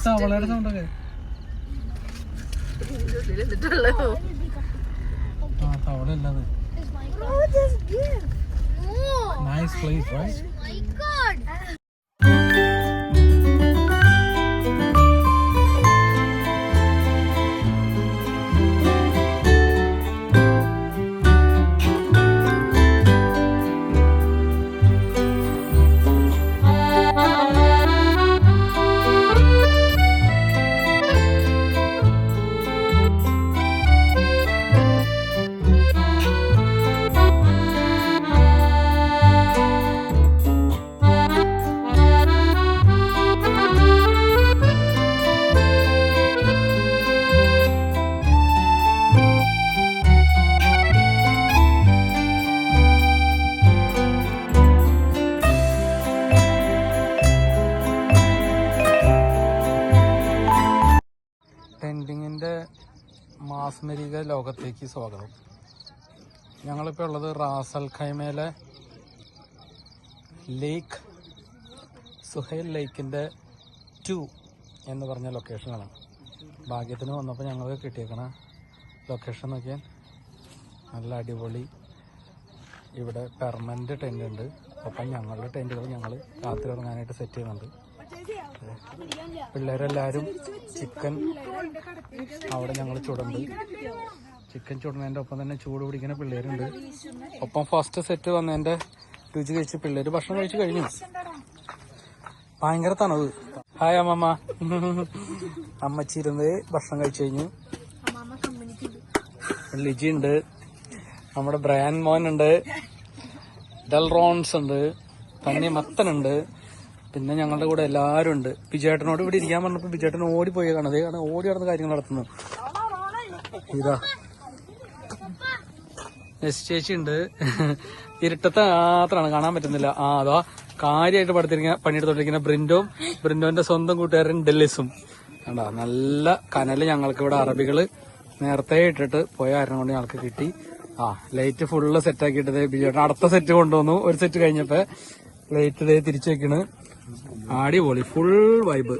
തവളയുടെ സൗണ്ടൊക്കെ തവള അല്ലാതെ. Nice place, right? Oh my God. ടെൻഡിങ്ങിൻ്റെ മാസ്മരിക ലോകത്തേക്ക് സ്വാഗതം. ഞങ്ങളിപ്പോൾ ഉള്ളത് റാസ് അൽ ഖൈമയിലെ ലേക്ക് സുഹൈൽ ലേക്കിൻ്റെ 2 എന്ന് പറഞ്ഞ ലൊക്കേഷനാണ്. ഭാഗ്യത്തിന് വന്നപ്പോൾ ഞങ്ങൾ കിട്ടിയേക്കണ ലൊക്കേഷൻ നോക്കിയാൽ നല്ല അടിപൊളി. ഇവിടെ പെർമനൻറ്റ് ടെൻ്റ് ഉണ്ട്. അപ്പം ഞങ്ങളുടെ ടെൻറ്റുകൾ ഞങ്ങൾ രാത്രി ഇറങ്ങാനായിട്ട് സെറ്റ് ചെയ്യുന്നുണ്ട്. പിള്ളേരെല്ലാവരും ചിക്കൻ അവിടെ ഞങ്ങൾ ചുടുണ്ട്. ചിക്കൻ ചുടുന്നതിൻ്റെ ഒപ്പം തന്നെ ചൂട് പിടിക്കുന്ന പിള്ളേരുണ്ട്. ഒപ്പം ഫസ്റ്റ് സെറ്റ് വന്നതിൻ്റെ രുചി കഴിച്ച് പിള്ളേർ ഭക്ഷണം കഴിച്ച് കഴിഞ്ഞു. ഭയങ്കര തണവ്. ഹായ് അമ്മമ്മ. അമ്മച്ചിരുന്ന് ഭക്ഷണം കഴിച്ചു കഴിഞ്ഞു. ലിജി ഉണ്ട്, നമ്മുടെ ബ്രയാൻ മോൻ ഉണ്ട്, ഡൽറോൺസ് ഉണ്ട്, തന്നി മത്തനുണ്ട്, പിന്നെ ഞങ്ങളുടെ കൂടെ എല്ലാവരും ഉണ്ട്. ബിജേട്ടനോട് ഇവിടെ ഇരിക്കാൻ പറഞ്ഞപ്പോൾ ബിജേട്ടൻ ഓടിപ്പോയി കാണാതെ ഓടി നടന്ന കാര്യങ്ങൾ നടത്തുന്നു. ഇതാ ചേച്ചി ഉണ്ട്. ഇരുട്ടത്ത് മാത്രമാണ് കാണാൻ പറ്റുന്നില്ല. അതാ കാര്യമായിട്ട് പണിയെടുത്തോണ്ടിരിക്കുന്ന ബ്രിൻഡോന്റെ സ്വന്തം കൂട്ടുകാരൻ ഡെല്ലിസും കണ്ടാ. നല്ല കനല് ഞങ്ങൾക്ക് ഇവിടെ അറബികള് നേരത്തെ ഇട്ടിട്ട് പോയ കാരണം കൊണ്ട് ഞങ്ങൾക്ക് കിട്ടി. ലൈറ്റ് ഫുള്ള് സെറ്റ് ആക്കിയിട്ട് ബിജേട്ടൻ അടുത്ത സെറ്റ് കൊണ്ടുവന്നു. ഒരു സെറ്റ് കഴിഞ്ഞപ്പോ ലൈറ്റ് തിരിച്ചു വെക്കണ്. അടിപൊളി ഫുൾ വൈബ്.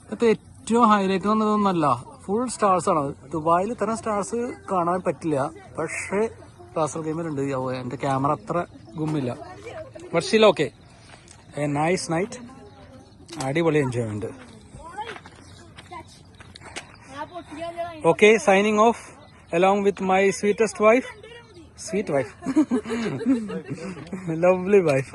ഇപ്പത്തെ ഏറ്റവും ഹൈലൈറ്റ് വന്നതൊന്നല്ല, ഫുൾ സ്റ്റാർസ് ആണ്. ദുബായിൽ ഇത്തരം സ്റ്റാർസ് കാണാൻ പറ്റില്ല, പക്ഷേ റാസൽ ഗെയിമിലുണ്ട്. എന്റെ ക്യാമറ അത്ര ഗുമ്മില്ല. But still okay, a nice night. അടിപൊളി enjoyment. Okay, signing off along with my sweetest wife. Sweet wife. Lovely wife.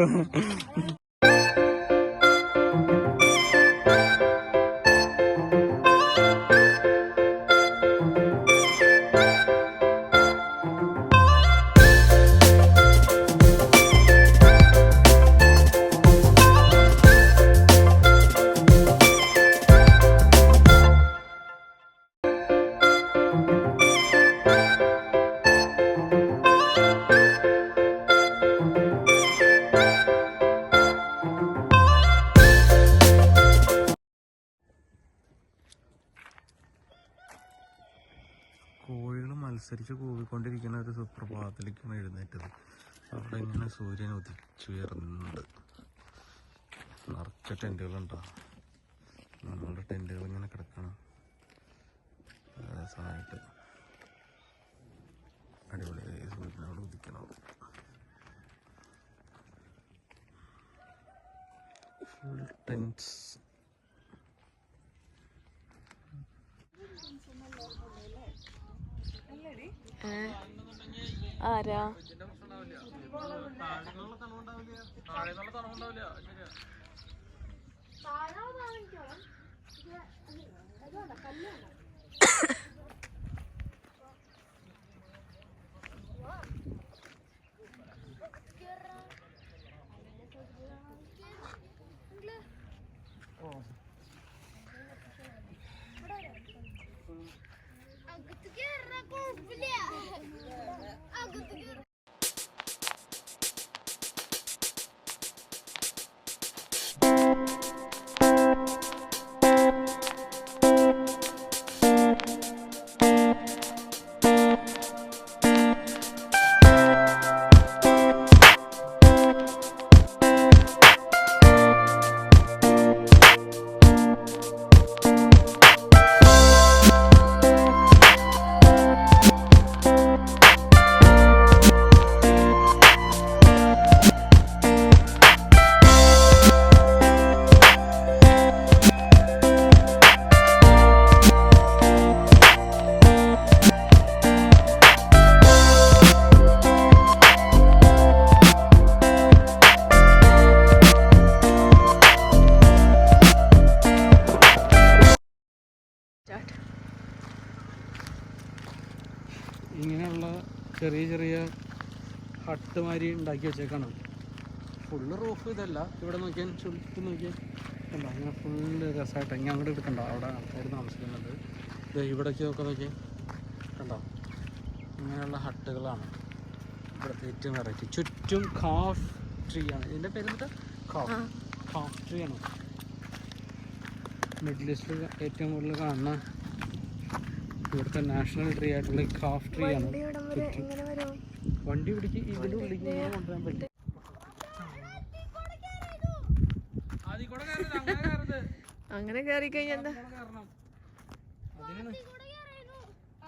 കോഴികൾ മത്സരിച്ച് കൂവിക്കൊണ്ടിരിക്കുന്ന ഒരു സുപ്രഭാതത്തിലേക്കാണ് എഴുന്നേറ്റത്. അവിടെ ഇങ്ങനെ സൂര്യൻ ഉദിച്ചുയർന്നുണ്ട്. നിറച്ച ടെൻറ്റുകളുണ്ടോ. നമ്മളുടെ ടെൻറ്റുകൾ ഇങ്ങനെ കിടക്കണം രസമായിട്ട്. അടിപൊളി സൂര്യനോട് ഉദിക്കണം. ഫുൾ ടെൻറ്റ്സ്. ആരാ ചെറിയ ചെറിയ ഹട്ട് മാതിരി ഉണ്ടാക്കി വെച്ചേക്കാണ്. ഫുള്ള് റൂഫ് ഇതല്ല. ഇവിടെ നോക്കിയാൽ ചുറ്റും നോക്കിയാൽ കണ്ടോ, അങ്ങനെ ഫുള്ള് രസമായിട്ട് ഇങ്ങനെ അങ്ങോട്ട് എടുക്കണ്ടോ, അവിടെ ആൾക്കാർ താമസിക്കുന്നുണ്ട്. ഇവിടേക്ക് ഒക്കെ നോക്കിയാൽ കണ്ടോ, ഇങ്ങനെയുള്ള ഹട്ടുകളാണ് ഇവിടുത്തെ ഏറ്റവും വെറൈറ്റി. ചുറ്റും കാഫ് ട്രീ ആണ്. ഇതിൻ്റെ പേര് എന്നിട്ട് കാഫ് ട്രീ ആണ്. മിഡിൽ ഈസ്റ്റിൽ ഏറ്റവും കൂടുതൽ കാണുന്ന ഇവിടുത്തെ നാഷണൽ ട്രീ ആയിട്ടുള്ള കാഫ് ട്രീ ആണ്. വണ്ടി പിടിക്ക് ഇതിൻ്റെ ഉള്ളിലേക്ക് ഇങ്ങനെ കൊണ്ടുവരാൻ പറ്റും. അങ്ങനെ കയറി കഴിഞ്ഞാൽ എന്താ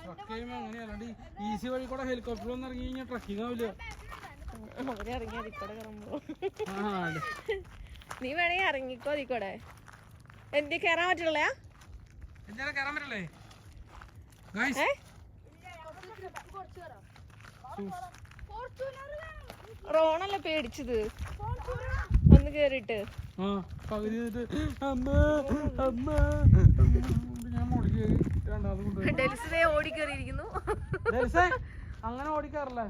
ട്രക്ക് ചെയ്യുമ്പോൾ അങ്ങനെയല്ലാണ്ട് ഈസി വഴി കൂടെ ഹെലികോപ്റ്ററിലൊന്നും ഇറങ്ങി കഴിഞ്ഞാൽ ട്രക്കിങ് ആവില്ല. നീ വേണമെങ്കിൽ ഇറങ്ങിക്കോ അതിക്കൂടെ. എന്തി കയറാൻ പറ്റുള്ളേ? കയറാൻ പറ്റില്ലേ? റോണല്ലേ പേടിച്ചത് ഒന്ന് കേറിട്ട്. ഓടി കയറിയിരിക്കുന്നു. അങ്ങനെ ഓടിക്കാറില്ലേ?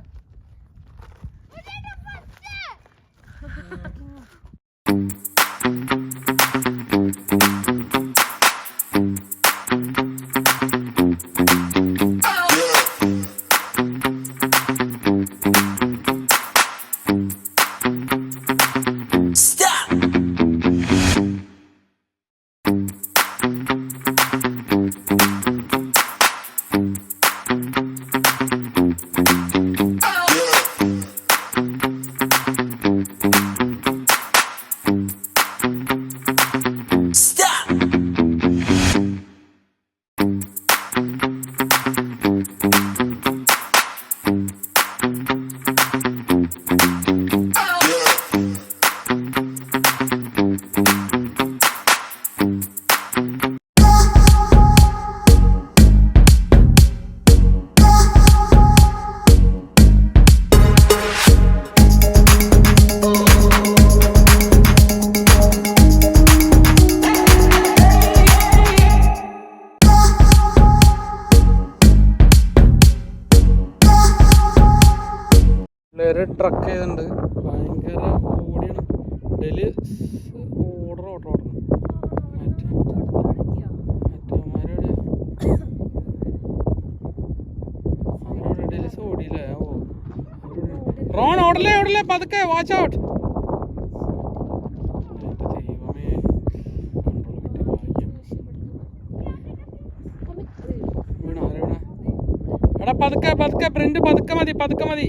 ട്രക്ക് ചെയ്തിട്ടുണ്ട്. ഭയങ്കര ഓടിയാണ്. ഡെയിലി ഓടണം. അവരോട് ഡെയിലി ഓടിയില്ലേ? റോൺ ഓടല്ലേ പതുക്കെ, വാച്ച് ഔട്ട്. എടാ പതുക്കെ ബ്രിന്റ്, പതുക്കെ മതി.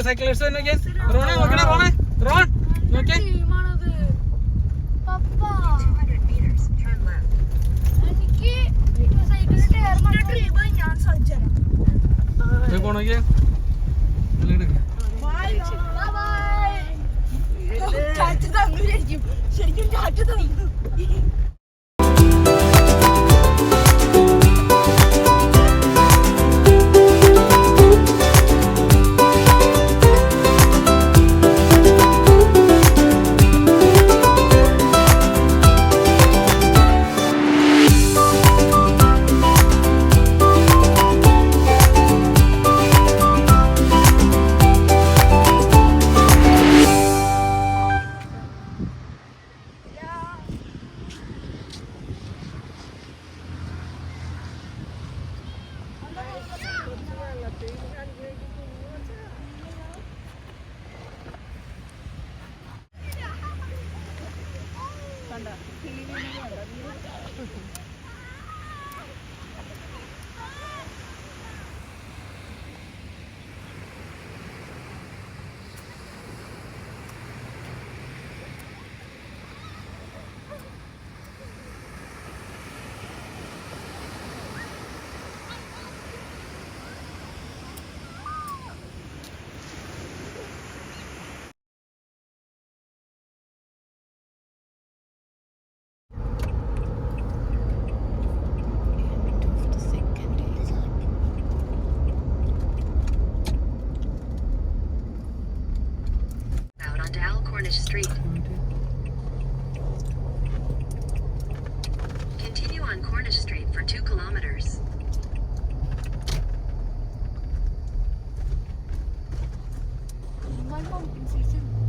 സൈക്ലിസ്റ്റ് റോൺ ശരിക്കും on Cornish Street for 2 kilometers. One pumpkin season.